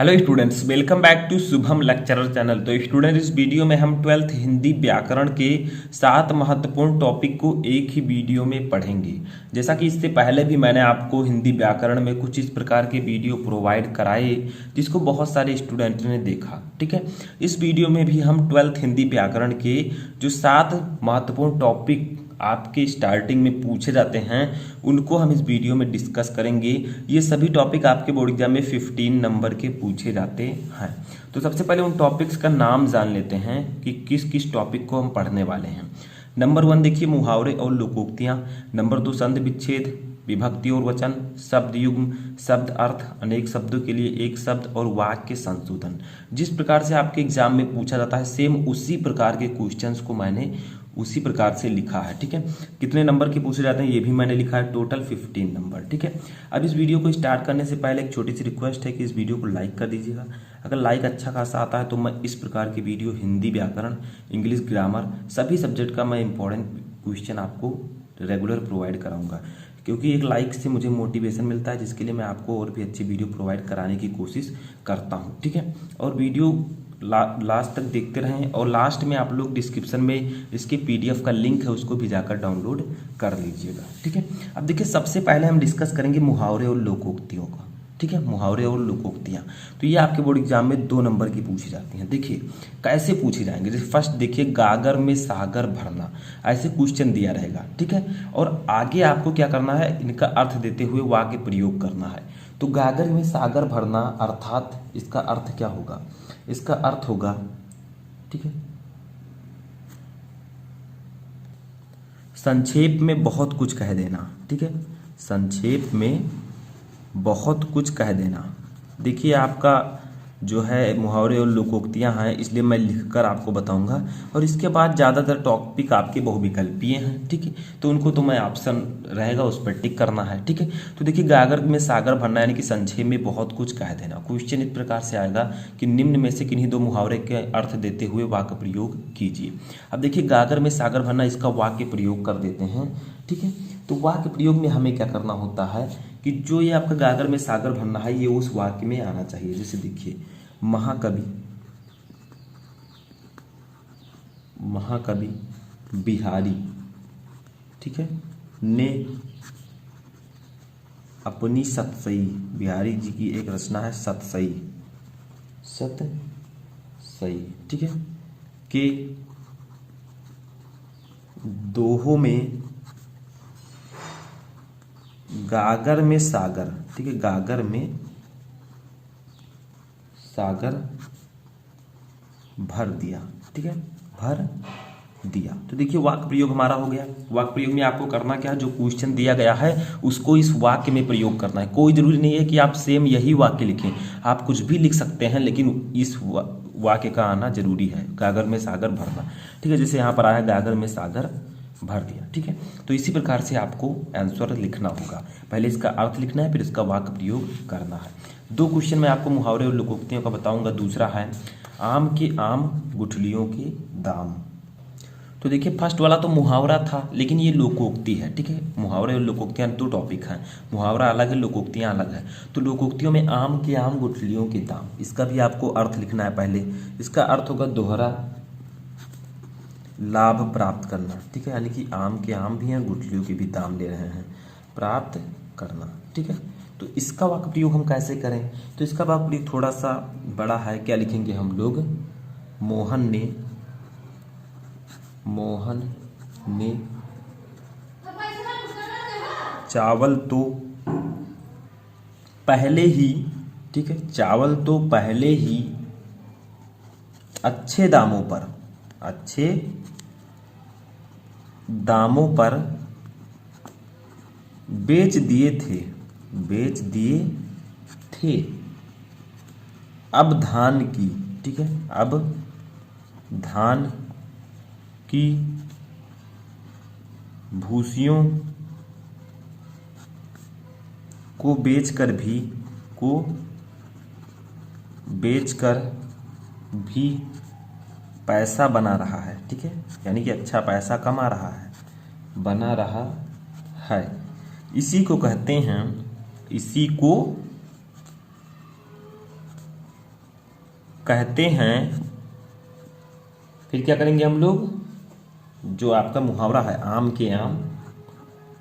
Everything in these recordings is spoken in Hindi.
Hello students, welcome back to Shubham lecturer channel. तो स्टूडेंट, इस वीडियो में हम 12th हिंदी व्याकरण के 7 महत्वपूर्ण टॉपिक को एक ही वीडियो में पढ़ेंगे। जैसा कि इससे पहले भी मैंने आपको हिंदी व्याकरण में कुछ इस प्रकार के वीडियो प्रोवाइड कराए जिसको बहुत सारे स्टूडेंट ने देखा। ठीक है, इस वीडियो में भी हम 12th हिंदी व्याकरण के जो 7 महत्वपूर्ण टॉपिक आपके स्टार्टिंग में पूछे जाते हैं उनको हम इस वीडियो में डिस्कस करेंगे। ये सभी टॉपिक आपके बोर्ड एग्जाम में 15 नंबर के पूछे जाते हैं। तो सबसे पहले उन टॉपिक्स का नाम जान लेते हैं कि किस किस टॉपिक को हम पढ़ने वाले हैं। नंबर 1 देखिए, मुहावरे और लोकोक्तियां। नंबर 2 संधि विच्छेद, विभक्ति और वचन, शब्द युग्म, शब्द अर्थ, अनेक शब्दों के लिए एक शब्द और वाक्य संशोधन। जिस प्रकार से आपके एग्जाम में पूछा जाता है सेम उसी प्रकार के क्वेश्चंस को मैंने उसी प्रकार से लिखा है। ठीक है, कितने नंबर के पूछे जाते हैं ये भी मैंने लिखा है, टोटल 15 नंबर। ठीक है, अब इस वीडियो को स्टार्ट करने से पहले एक छोटी सी रिक्वेस्ट है कि इस वीडियो को लाइक कर दीजिएगा। अगर लाइक अच्छा खासा आता है तो मैं इस प्रकार की वीडियो हिंदी व्याकरण, इंग्लिश ग्रामर, सभी सब्जेक्ट का मैं इंपॉर्टेंट क्वेश्चन आपको रेगुलर प्रोवाइड कराऊंगा, क्योंकि एक लाइक से मुझे मोटिवेशन मिलता है जिसके लिए मैं आपको और भी अच्छी वीडियो प्रोवाइड कराने की कोशिश करता हूँ। ठीक है, और वीडियो लास्ट तक देखते रहें और लास्ट में आप लोग डिस्क्रिप्शन में इसके पीडीएफ का लिंक है उसको भी जाकर डाउनलोड कर लीजिएगा। ठीक है, अब देखिए सबसे पहले हम डिस्कस करेंगे मुहावरे और लोकोक्तियों का। ठीक है, मुहावरे और लोकोक्तियाँ तो ये आपके बोर्ड एग्जाम में 2 नंबर की पूछी जाती हैं। देखिए कैसे पूछी जाएंगे, जैसे फर्स्ट देखिए, गागर में सागर भरना, ऐसे क्वेश्चन दिया रहेगा। ठीक है, और आगे आपको क्या करना है, इनका अर्थ देते हुए वाक्य प्रयोग करना है। तो गागर में सागर भरना अर्थात इसका अर्थ क्या होगा, इसका अर्थ होगा, ठीक है, संक्षेप में बहुत कुछ कह देना। ठीक है, संक्षेप में बहुत कुछ कह देना। देखिए आपका जो है मुहावरे और लोकोक्तियां हैं, इसलिए मैं लिखकर आपको बताऊंगा और इसके बाद ज़्यादातर टॉपिक आपके बहुविकल्पीय हैं। ठीक है, तो उनको तो मैं ऑप्शन रहेगा उस पर टिक करना है। ठीक है, तो देखिए गागर में सागर भरना यानी कि संक्षेप में बहुत कुछ कह देना। क्वेश्चन इस प्रकार से आएगा कि निम्न में से किन्हीं 2 मुहावरे के अर्थ देते हुए वाक्य प्रयोग कीजिए। अब देखिए गागर में सागर भरना, इसका वाक्य प्रयोग कर देते हैं। ठीक है, तो वाक्य प्रयोग में हमें क्या करना होता है कि जो ये आपका गागर में सागर भरना है ये उस वाक्य में आना चाहिए। जैसे देखिए, महाकवि बिहारी, ठीक है, ने अपनी सतसई, बिहारी जी की एक रचना है सतसई, ठीक है, के दोहों में गागर में सागर, ठीक है, गागर में सागर भर दिया। ठीक है, भर दिया। तो देखिए वाक्य प्रयोग हमारा हो गया। वाक्य प्रयोग में आपको करना क्या है, जो क्वेश्चन दिया गया है उसको इस वाक्य में प्रयोग करना है। कोई जरूरी नहीं है कि आप सेम यही वाक्य लिखें, आप कुछ भी लिख सकते हैं, लेकिन इस वाक्य का आना जरूरी है, गागर में सागर भरना। ठीक है, जैसे यहाँ पर आया गागर में सागर भर दिया। ठीक है, तो इसी प्रकार से आपको आंसर लिखना होगा। पहले इसका अर्थ लिखना है, फिर इसका वाक्य प्रयोग करना है। 2 क्वेश्चन मैं आपको मुहावरे और लोकोक्तियों का बताऊंगा। दूसरा है आम के आम गुठलियों के दाम। तो देखिए फर्स्ट वाला तो मुहावरा था, लेकिन ये लोकोक्ति है। ठीक है, मुहावरे और लोकोक्तियाँ 2 टॉपिक हैं, मुहावरा अलग है, लोकोक्तियाँ अलग है। तो लोकोक्तियों में आम के आम गुठलियों के दाम, इसका भी आपको अर्थ लिखना है। पहले इसका अर्थ होगा दोहरा लाभ प्राप्त करना। ठीक है, यानी कि आम के आम भी हैं, गुठलियों के भी दाम ले रहे हैं, प्राप्त करना। ठीक है, तो इसका वाक्य प्रयोग हम कैसे करें, तो इसका वाक्य प्रयोग थोड़ा सा बड़ा है। क्या लिखेंगे हम लोग, मोहन ने चावल तो पहले ही, ठीक है, चावल तो पहले ही अच्छे दामों पर बेच दिए थे। अब धान की, ठीक है, अब धान की भूसियों को बेचकर भी पैसा बना रहा है। ठीक है, यानी कि अच्छा पैसा कमा रहा है, बना रहा है। इसी को कहते हैं, इसी को कहते हैं, फिर क्या करेंगे हम लोग, जो आपका मुहावरा है आम के आम,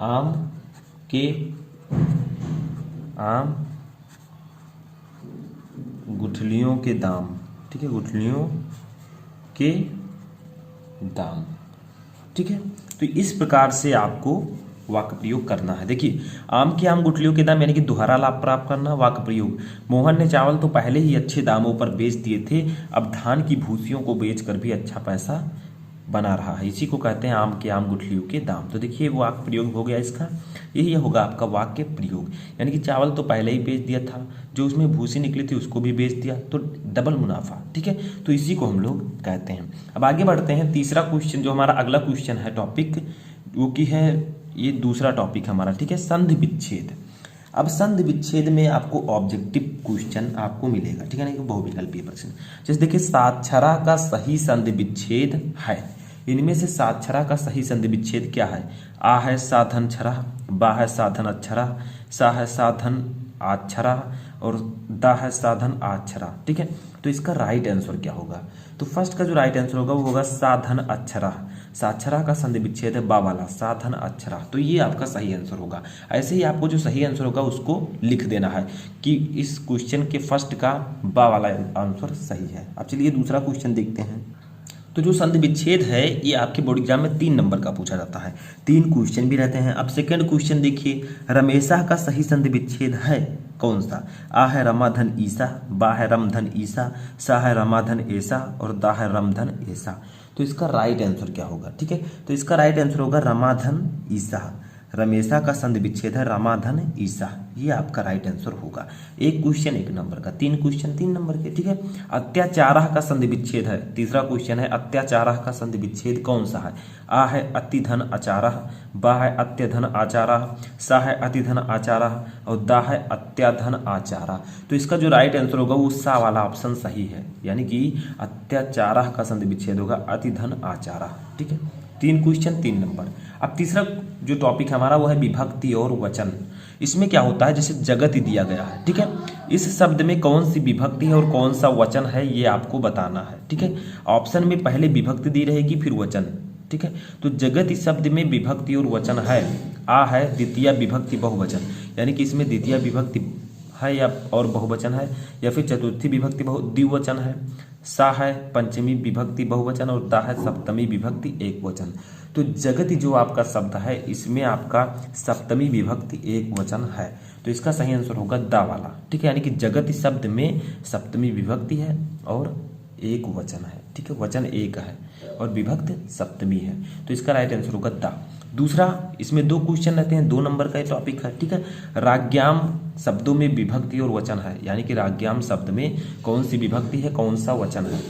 आम के आम गुठलियों के दाम, ठीक है, गुठलियों के दाम, ठीक है। तो इस प्रकार से आपको वाक्य प्रयोग करना है। देखिए, आम के आम गुठलियों के दाम यानी कि दोहरा लाभ प्राप्त करना। वाक्य प्रयोग, मोहन ने चावल तो पहले ही अच्छे दामों पर बेच दिए थे, अब धान की भूसियों को बेचकर भी अच्छा पैसा बना रहा है। इसी को कहते हैं आम के आम गुठलियों के दाम। तो देखिए वाक्य प्रयोग हो गया इसका, यही होगा आपका वाक्य प्रयोग। यानी कि चावल तो पहले ही बेच दिया था, जो उसमें भूसी निकली थी उसको भी बेच दिया, तो डबल मुनाफा, ठीक है। तो इसी को हम लोग कहते हैं। अब आगे बढ़ते हैं, तीसरा क्वेश्चन जो हमारा अगला क्वेश्चन है टॉपिक, वो की है, ये दूसरा टॉपिक हमारा, ठीक है, संधि विच्छेद। अब संधि विच्छेद में आपको ऑब्जेक्टिव क्वेश्चन आपको मिलेगा, ठीक है ना, बहुविकल्पीय प्रश्न। जैसे देखिए, साक्षरा का सही संधि विच्छेद है, इनमें से साक्षरा का सही संधि विच्छेद क्या है? आ है साधन छरा, बा है साधन अक्षरा, सा है साधन आक्षरा और दा है साधन आक्षरा, ठीक है। तो इसका राइट आंसर क्या होगा? तो फर्स्ट का जो राइट आंसर होगा वो होगा साधन अक्षरा। साक्षरा का संधि विच्छेद है बा वाला, साधन अक्षरा, तो ये आपका सही आंसर होगा। ऐसे ही आपको जो सही आंसर होगा उसको लिख देना है कि इस क्वेश्चन के फर्स्ट का बा वाला आंसर सही है। अब चलिए दूसरा क्वेश्चन देखते हैं। तो जो संधि विच्छेद है ये आपके बोर्ड एग्जाम में 3 नंबर का पूछा जाता है, 3 क्वेश्चन भी रहते हैं। अब सेकंड क्वेश्चन देखिए, रमेशा का सही संधि विच्छेद है कौन सा? आ है रमाधन ईसा, बा है रमधन ईसा, सा है रमाधन ऐसा और दा है रमधन ऐसा। तो इसका राइट आंसर क्या होगा? ठीक है, तो इसका राइट आंसर होगा रमाधन ईसा। रमेशा का संधि विच्छेद है रमाधन ईसा, ये आपका राइट आंसर होगा। एक क्वेश्चन 1 नंबर का, 3 क्वेश्चन 3 नंबर के, ठीक है। अत्याचारः का संधि विच्छेद है, तीसरा क्वेश्चन है अत्याचारः का संधि विच्छेद कौन सा है? आ है अतिधन आचारः, बा है अत्यधन आचारः, सा है अतिधन आचारः और दा है अत्याधन आचारः। तो इसका जो राइट आंसर होगा वो सा वाला ऑप्शन सही है, यानी कि अत्याचारः का संधि विच्छेद होगा अतिधन आचारः, ठीक है। 3 क्वेश्चन 3 नंबर। अब तीसरा जो टॉपिक हमारा वो है विभक्ति और वचन। इसमें क्या होता है, जैसे जगत ही दिया गया है, ठीक है, इस शब्द में कौन सी विभक्ति है और कौन सा वचन है ये आपको बताना है, ठीक है। ऑप्शन में पहले विभक्ति दी रहेगी फिर वचन, ठीक है। तो जगत इस शब्द में विभक्ति और वचन है। आ है द्वितीय विभक्ति बहुवचन, यानी कि इसमें द्वितीय विभक्ति है या और बहुवचन है, या फिर चतुर्थी विभक्ति द्विवचन है। सा है पंचमी विभक्ति बहुवचन और दा है सप्तमी विभक्ति एक वचन। तो जगति जो आपका शब्द है इसमें आपका सप्तमी विभक्ति एक वचन है, तो इसका सही आंसर होगा दा वाला, ठीक है। यानी कि जगति शब्द में सप्तमी विभक्ति है और एक वचन है, ठीक है, वचन एक है और विभक्ति सप्तमी है, तो इसका राइट आंसर होगा दा। दूसरा, इसमें 2 क्वेश्चन रहते हैं, 2 नंबर का टॉपिक है, ठीक है। राज्ञाम शब्दों में विभक्ति और वचन है, यानी कि राज्ञाम शब्द में कौन सी विभक्ति है कौन सा वचन है?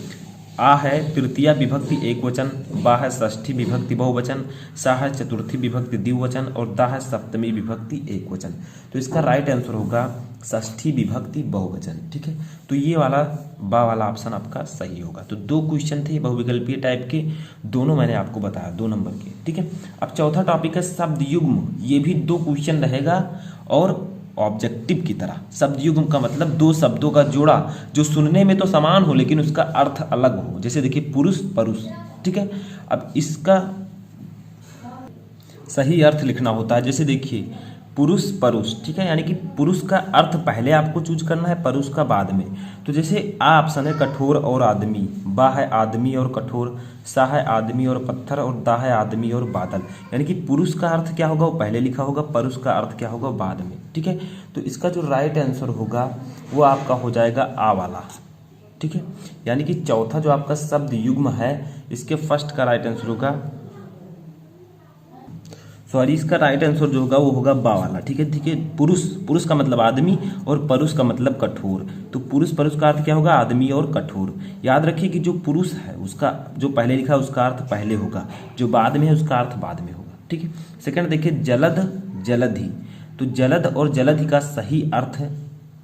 आ है तृतीय विभक्ति एक वचन, बा है षष्ठी विभक्ति बहुवचन, सा है चतुर्थी विभक्ति द्विवचन और दा है सप्तमी विभक्ति एक वचन। तो इसका राइट आंसर होगा षष्ठी विभक्ति बहुवचन, ठीक है। तो ये वाला बा वाला ऑप्शन आपका सही होगा। तो 2 क्वेश्चन थे बहुविकल्पीय टाइप के, दोनों मैंने आपको बताया 2 नंबर के, ठीक है। अब चौथा टॉपिक है शब्द युग्म। ये भी 2 क्वेश्चन रहेगा और ऑब्जेक्टिव की तरह। शब्द युग्म का मतलब 2 शब्दों का जोड़ा जो सुनने में तो समान हो लेकिन उसका अर्थ अलग हो। जैसे देखिए पुरुष परुष, ठीक है। अब इसका सही अर्थ लिखना होता है, जैसे देखिए पुरुष परुष, ठीक है, यानी कि पुरुष का अर्थ पहले आपको चूज करना है, परुष का बाद में। तो जैसे आ ऑप्शन है कठोर और आदमी, बा है आदमी और कठोर, सा है आदमी और पत्थर और दा है आदमी और बादल। यानी कि पुरुष का अर्थ क्या होगा वो पहले लिखा होगा, परुष का अर्थ क्या होगा बाद में, ठीक है। तो इसका जो राइट आंसर होगा वो आपका हो जाएगा आ वाला, ठीक है। यानी कि चौथा जो आपका शब्द युग्म है इसके फर्स्ट का राइट आंसर होगा, सॉरी, इसका राइट आंसर जो होगा वो होगा बा वाला, ठीक है, ठीक है। पुरुष, पुरुष का मतलब आदमी और परुष का मतलब कठोर। तो पुरुष परुष का अर्थ क्या होगा? आदमी और कठोर। याद रखिए कि जो पुरुष है उसका जो पहले लिखा है उसका अर्थ पहले होगा, जो बाद में है उसका अर्थ बाद में होगा, ठीक है। सेकंड देखिए जलद जलधि। तो जलद और जलधि का सही अर्थ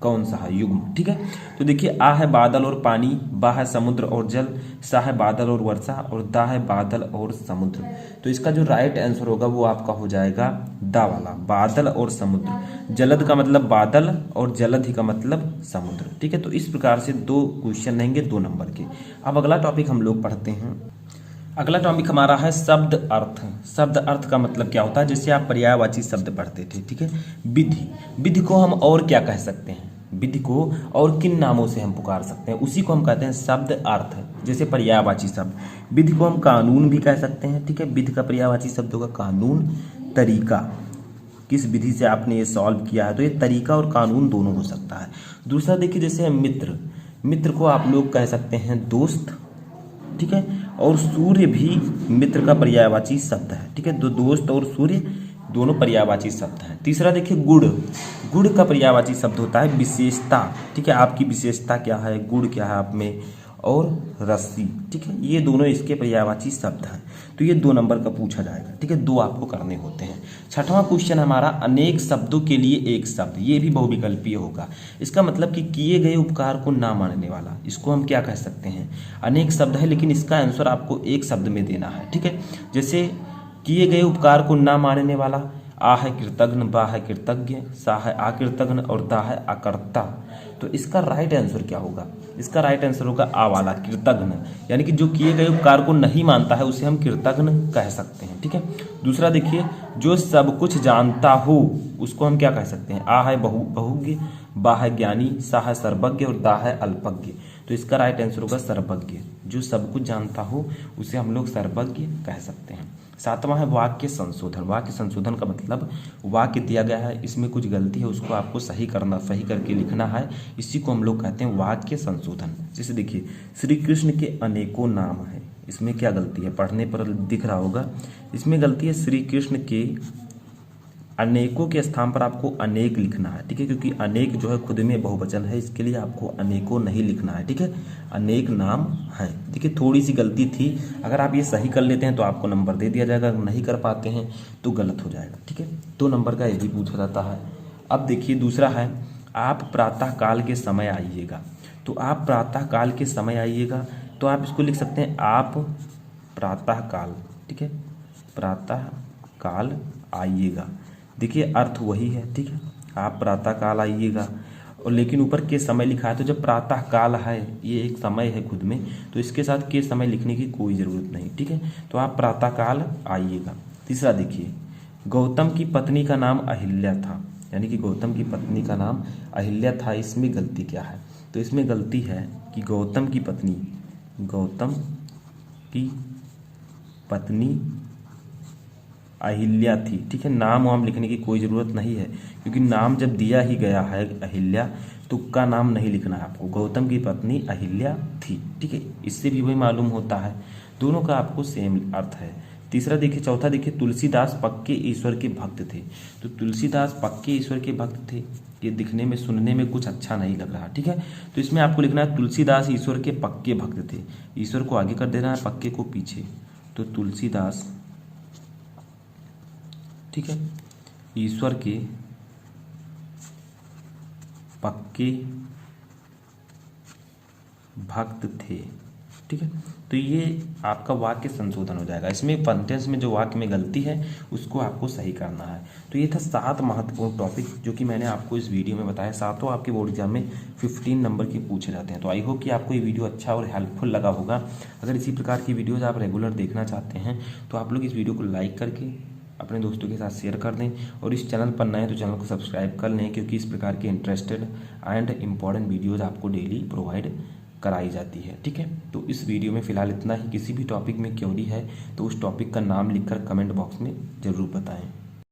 कौन सा है युग्म। ठीक है, तो देखिए आ है बादल और पानी, बा है समुद्र और जल, सा है बादल और वर्षा और दा है बादल और समुद्र। तो इसका जो राइट आंसर होगा वो आपका हो जाएगा दा वाला, बादल और समुद्र। जलद का मतलब बादल और जलधि का मतलब समुद्र। ठीक है, तो इस प्रकार से 2 क्वेश्चन रहेंगे 2 नंबर के। अब अगला टॉपिक हम लोग पढ़ते हैं। अगला टॉपिक हमारा है शब्द अर्थ। शब्द अर्थ का मतलब क्या होता है, जैसे आप पर्यायवाची शब्द पढ़ते थे। ठीक है, विधि, विधि को हम और क्या कह सकते हैं, विधि को और किन नामों से हम पुकार सकते हैं, उसी को हम कहते हैं शब्द अर्थ। जैसे पर्यायवाची शब्द, विधि को हम कानून भी कह सकते हैं। ठीक है, विधि का पर्यायवाची शब्द होगा कानून। तरीका, किस विधि से आपने ये सॉल्व किया है, तो ये तरीका और कानून दोनों हो सकता है। दूसरा देखिए जैसे मित्र, मित्र को आप लोग कह सकते हैं दोस्त। ठीक है, और सूर्य भी मित्र का पर्यायवाची शब्द है। ठीक है, दोस्त और सूर्य दोनों पर्यायवाची शब्द हैं। तीसरा देखिए गुड़, गुड़ का पर्यायवाची शब्द होता है विशेषता। ठीक है, आपकी विशेषता क्या है, गुड़ क्या है आप में, और रस्सी। ठीक है, ये दोनों इसके पर्यायवाची शब्द हैं। तो ये 2 नंबर का पूछा जाएगा। ठीक है, 2 आपको करने होते हैं। छठवां क्वेश्चन हमारा अनेक शब्दों के लिए एक शब्द, ये भी बहुविकल्पीय होगा। इसका मतलब कि किए गए उपकार को ना मानने वाला, इसको हम क्या कह सकते हैं, अनेक शब्द है लेकिन इसका आंसर आपको एक शब्द में देना है। ठीक है, जैसे किए गए उपकार को ना मानने वाला, आ है कृतघ्न, बा है कृतज्ञ, सा है आकृतघ्न और दा है आकर्ता। तो इसका राइट आंसर क्या होगा, इसका राइट आंसर होगा आ वाला, कृतघ्न। यानी कि जो किए गए उपकार को नहीं मानता है उसे हम कृतघ्न कह सकते हैं। ठीक है, दूसरा देखिए जो सब कुछ जानता हो उसको हम क्या कह सकते हैं, आ है बहुज्ञ, बा है ज्ञानी, सा है सर्वज्ञ और दा है अल्पज्ञ। तो इसका राइट आंसर होगा सर्वज्ञ। जो सब कुछ जानता हो उसे हम लोग सर्वज्ञ कह सकते हैं। 7वां है वाक्य संशोधन। वाक्य संशोधन का मतलब वाक्य दिया गया है, इसमें कुछ गलती है उसको आपको सही करना, सही करके लिखना है, इसी को हम लोग कहते हैं वाक्य संशोधन। जैसे देखिए श्री कृष्ण के अनेकों नाम हैं, इसमें क्या गलती है, पढ़ने पर दिख रहा होगा, इसमें गलती है श्री कृष्ण के अनेकों के स्थान पर आपको अनेक लिखना है। ठीक है, क्योंकि अनेक जो है खुद में बहुवचन है, इसके लिए आपको अनेकों नहीं लिखना है। ठीक है, अनेक नाम है। देखिए थोड़ी सी गलती थी, अगर आप ये सही कर लेते हैं तो आपको नंबर दे दिया जाएगा, अगर नहीं कर पाते हैं तो गलत हो जाएगा। ठीक है, 2 नंबर का ये भी पूछा जाता है। अब देखिए दूसरा है आप प्रातः काल के समय आइएगा। तो आप प्रातः काल के समय आइएगा, तो आप इसको लिख सकते हैं आप प्रातः काल। ठीक है, प्रातः काल आइएगा, देखिए अर्थ वही है। ठीक है, आप प्रातः काल आइएगा, और लेकिन ऊपर के समय लिखा है, तो जब प्रातः काल है ये एक समय है खुद में, तो इसके साथ के समय लिखने की कोई ज़रूरत नहीं। ठीक है, तो आप प्रातः काल आइएगा। तीसरा देखिए गौतम की पत्नी का नाम अहिल्या था, यानी कि गौतम की पत्नी का नाम अहिल्या था, इसमें गलती क्या है, तो इसमें गलती है कि गौतम की पत्नी अहिल्या थी। ठीक है, नाम वाम लिखने की कोई ज़रूरत नहीं है, क्योंकि नाम जब दिया ही गया है अहिल्या, तुक्का नाम नहीं लिखना है आपको, गौतम की पत्नी अहिल्या थी। ठीक है, इससे भी वही मालूम होता है, दोनों का आपको सेम अर्थ है। तीसरा देखिए, चौथा देखिए तुलसीदास पक्के ईश्वर के भक्त थे। तो तुलसीदास पक्के ईश्वर के भक्त थे, ये दिखने में सुनने में कुछ अच्छा नहीं लग रहा। ठीक है, तो इसमें आपको लिखना है तुलसीदास ईश्वर के पक्के भक्त थे, ईश्वर को आगे कर देना है, पक्के को पीछे, तो तुलसीदास ठीक है ईश्वर के पक्के भक्त थे। ठीक है, तो ये आपका वाक्य संशोधन हो जाएगा। इसमें सेंटेंस में जो वाक्य में गलती है उसको आपको सही करना है। तो ये था 7 महत्वपूर्ण टॉपिक जो कि मैंने आपको इस वीडियो में बताया। 7 आपके बोर्ड एग्जाम में 15 नंबर के पूछे जाते हैं। तो आई होप कि आपको ये वीडियो अच्छा और हेल्पफुल लगा होगा। अगर इसी प्रकार की वीडियोज़ आप रेगुलर देखना चाहते हैं तो आप लोग इस वीडियो को लाइक करके अपने दोस्तों के साथ शेयर कर दें, और इस चैनल पर नए तो चैनल को सब्सक्राइब कर लें, क्योंकि इस प्रकार के इंटरेस्टेड एंड इम्पॉर्टेंट वीडियोज़ आपको डेली प्रोवाइड कराई जाती है। ठीक है, तो इस वीडियो में फ़िलहाल इतना ही। किसी भी टॉपिक में क्वेरी है तो उस टॉपिक का नाम लिखकर कमेंट बॉक्स में ज़रूर बताएं।